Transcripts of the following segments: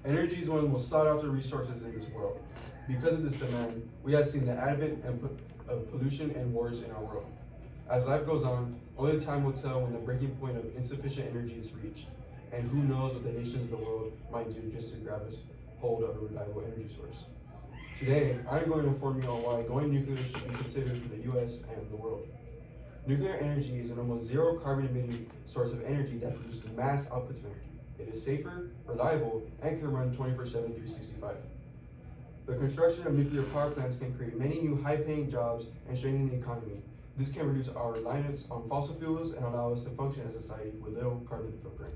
Energy is one of the most sought after resources in this world. Because of this demand, we have seen the advent of pollution and wars in our world. As life goes on, only time will tell when the breaking point of insufficient energy is reached, and who knows what the nations of the world might do just to grab us hold of a reliable energy source. Today, I'm going to inform you on why going nuclear should be considered for the US and the world. Nuclear energy is an almost zero carbon emitting source of energy that produces mass outputs of energy. It is safer, reliable, and can run 24/7, 365. The construction of nuclear power plants can create many new high-paying jobs and strengthen the economy. This can reduce our reliance on fossil fuels and allow us to function as a society with little carbon footprint.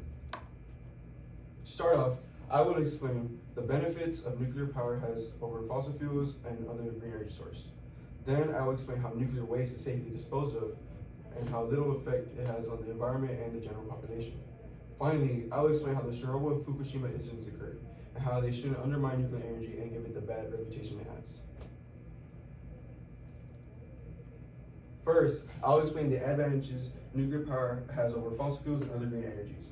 To start off, I will explain the benefits of nuclear power has over fossil fuels and other green energy sources. Then I will explain how nuclear waste is safely disposed of and how little effect it has on the environment and the general population. Finally, I will explain how the Chernobyl and Fukushima incidents occurred and how they shouldn't undermine nuclear energy and give it the bad reputation it has. First, I'll explain the advantages nuclear power has over fossil fuels and other green energies.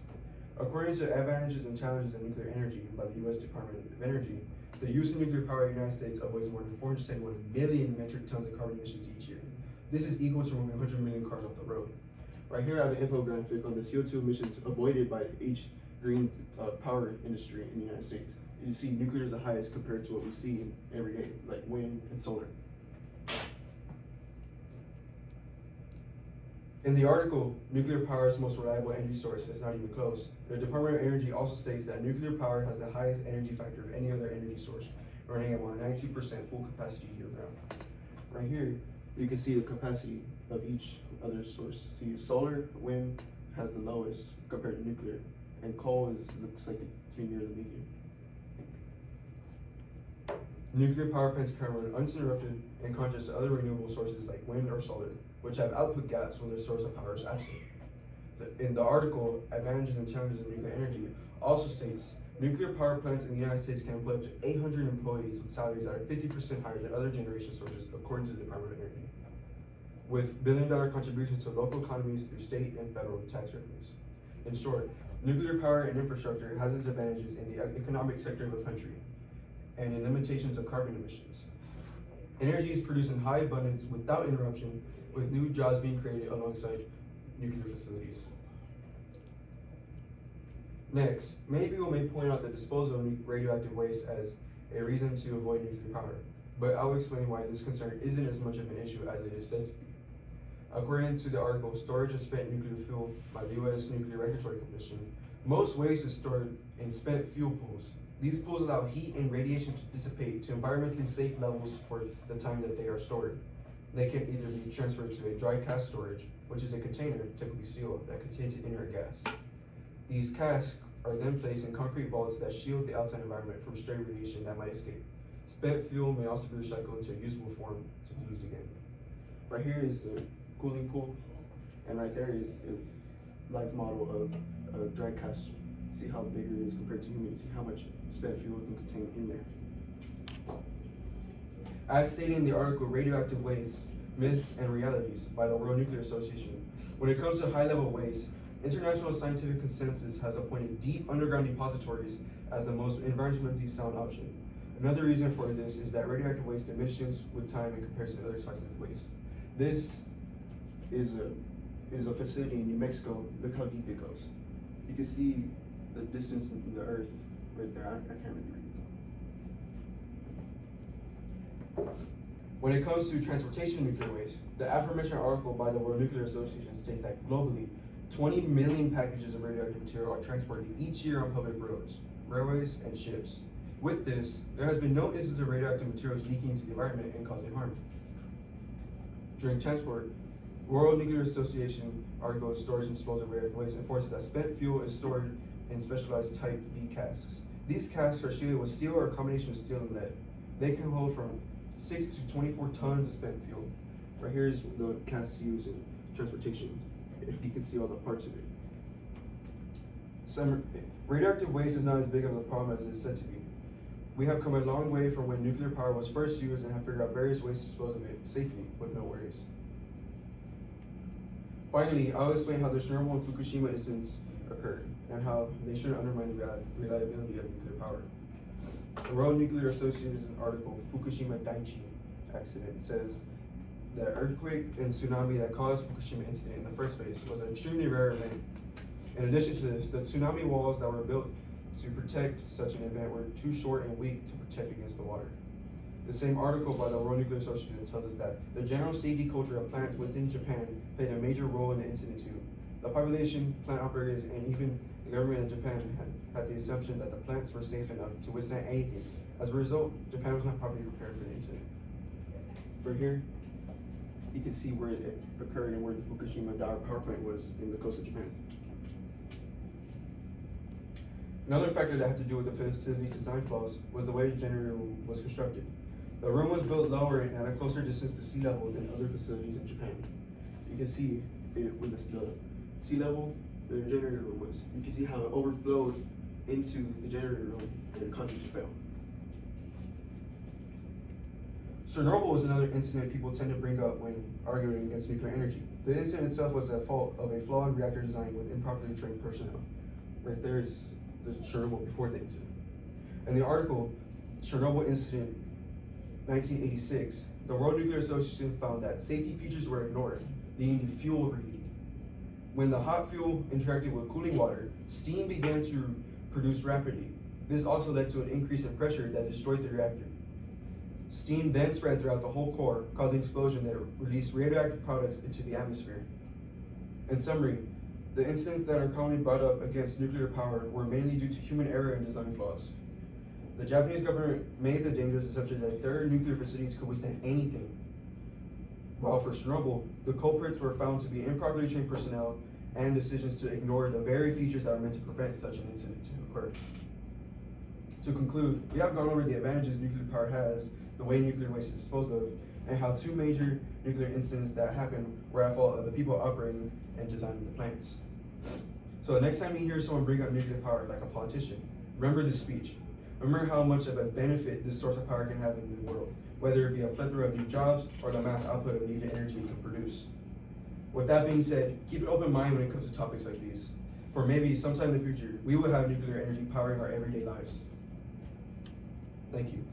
According to Advantages and Challenges of Nuclear Energy by the U.S. Department of Energy, the use of nuclear power in the United States avoids more than 471 million metric tons of carbon emissions each year. This is equal to removing 100 million cars off the road. Right here I have an infographic on the CO2 emissions avoided by each green power industry in the United States. You see nuclear is the highest compared to what we see every day, like wind and solar. In the article, nuclear power is the most reliable energy source, it's not even close. The Department of Energy also states that nuclear power has the highest energy factor of any other energy source, running at more than 92% full capacity year-round. Right here, you can see the capacity of each other source. See, solar, wind has the lowest compared to nuclear, and coal looks like it's near the median. Nuclear power plants can run uninterrupted in contrast to other renewable sources like wind or solar, which have output gaps when their source of power is absent. In the article, Advantages and Challenges of Nuclear Energy also states, nuclear power plants in the United States can employ up to 800 employees with salaries that are 50% higher than other generation sources, according to the Department of Energy, with billion-dollar contributions to local economies through state and federal tax revenues. In short, nuclear power and infrastructure has its advantages in the economic sector of a country and in limitations of carbon emissions. Energy is produced in high abundance without interruption, with new jobs being created alongside nuclear facilities. Next, many people may point out the disposal of radioactive waste as a reason to avoid nuclear power, but I will explain why this concern isn't as much of an issue as it is said to be. According to the article, Storage of Spent Nuclear Fuel by the U.S. Nuclear Regulatory Commission, most waste is stored in spent fuel pools. These pools allow heat and radiation to dissipate to environmentally safe levels for the time that they are stored. They can either be transferred to a dry cask storage, which is a container, typically steel, that contains an inert gas. These casks are then placed in concrete vaults that shield the outside environment from stray radiation that might escape. Spent fuel may also be recycled into a usable form to be used again. Right here is the cooling pool, and right there is a life model of a dry cask. See how big it is compared to humans, see how much spent fuel it can contain in there. As stated in the article, Radioactive Waste, Myths and Realities by the World Nuclear Association, when it comes to high-level waste, international scientific consensus has appointed deep underground depositories as the most environmentally sound option. Another reason for this is that radioactive waste diminishes with time in comparison to other types of waste. This is a facility in New Mexico. Look how deep it goes. You can see the distance in the earth right there. I can't really read. When it comes to transportation of nuclear waste, the aforementioned article by the World Nuclear Association states that globally, 20 million packages of radioactive material are transported each year on public roads, railways, and ships. With this, there has been no instance of radioactive materials leaking into the environment and causing harm. During transport, World Nuclear Association article Storage and Disposal of Radioactive Waste enforces that spent fuel is stored in specialized Type B casks. These casks are shielded with steel or a combination of steel and lead. They can hold from 6 to 24 tons of spent fuel. Right here is the casks used in transportation. You can see all the parts of it. Radioactive waste is not as big of a problem as it is said to be. We have come a long way from when nuclear power was first used and have figured out various ways to dispose of it safely with no worries. Finally, I'll explain how the Chernobyl and Fukushima incidents occurred and how they shouldn't undermine the reliability of nuclear power. The World Nuclear Association's article, Fukushima Daiichi accident, says the earthquake and tsunami that caused Fukushima incident in the first place was an extremely rare event. In addition to this, the tsunami walls that were built to protect such an event were too short and weak to protect against the water. The same article by the World Nuclear Association tells us that the general safety culture of plants within Japan played a major role in the incident too. The population, plant operators, and even the government of Japan had the assumption that the plants were safe enough to withstand anything. As a result, Japan was not properly prepared for the incident. Right here, you can see where it occurred and where the Fukushima power plant was in the coast of Japan. Another factor that had to do with the facility design flaws was the way the generator room was constructed. The room was built lower and at a closer distance to sea level than other facilities in Japan. You can see it with the sea level the generator room was. You can see how it overflowed into the generator room and caused it to fail. Chernobyl was another incident people tend to bring up when arguing against nuclear energy. The incident itself was the fault of a flawed reactor design with improperly trained personnel. Right there is the Chernobyl before the incident. In the article, Chernobyl Incident 1986, the World Nuclear Association found that safety features were ignored, leading to fuel overheating. When the hot fuel interacted with cooling water, steam began to produce rapidly. This also led to an increase in pressure that destroyed the reactor. Steam then spread throughout the whole core, causing an explosion that released radioactive products into the atmosphere. In summary, the incidents that are commonly brought up against nuclear power were mainly due to human error and design flaws. The Japanese government made the dangerous assumption that their nuclear facilities could withstand anything. While for Chernobyl, the culprits were found to be improperly trained personnel and decisions to ignore the very features that are meant to prevent such an incident to occur. To conclude, we have gone over the advantages nuclear power has, the way nuclear waste is disposed of, and how two major nuclear incidents that happened were at fault of the people operating and designing the plants. So the next time you hear someone bring up nuclear power like a politician, remember this speech. Remember how much of a benefit this source of power can have in the world, whether it be a plethora of new jobs or the mass output of needed energy it can produce. With that being said, keep an open mind when it comes to topics like these, for maybe sometime in the future, we will have nuclear energy powering our everyday lives. Thank you.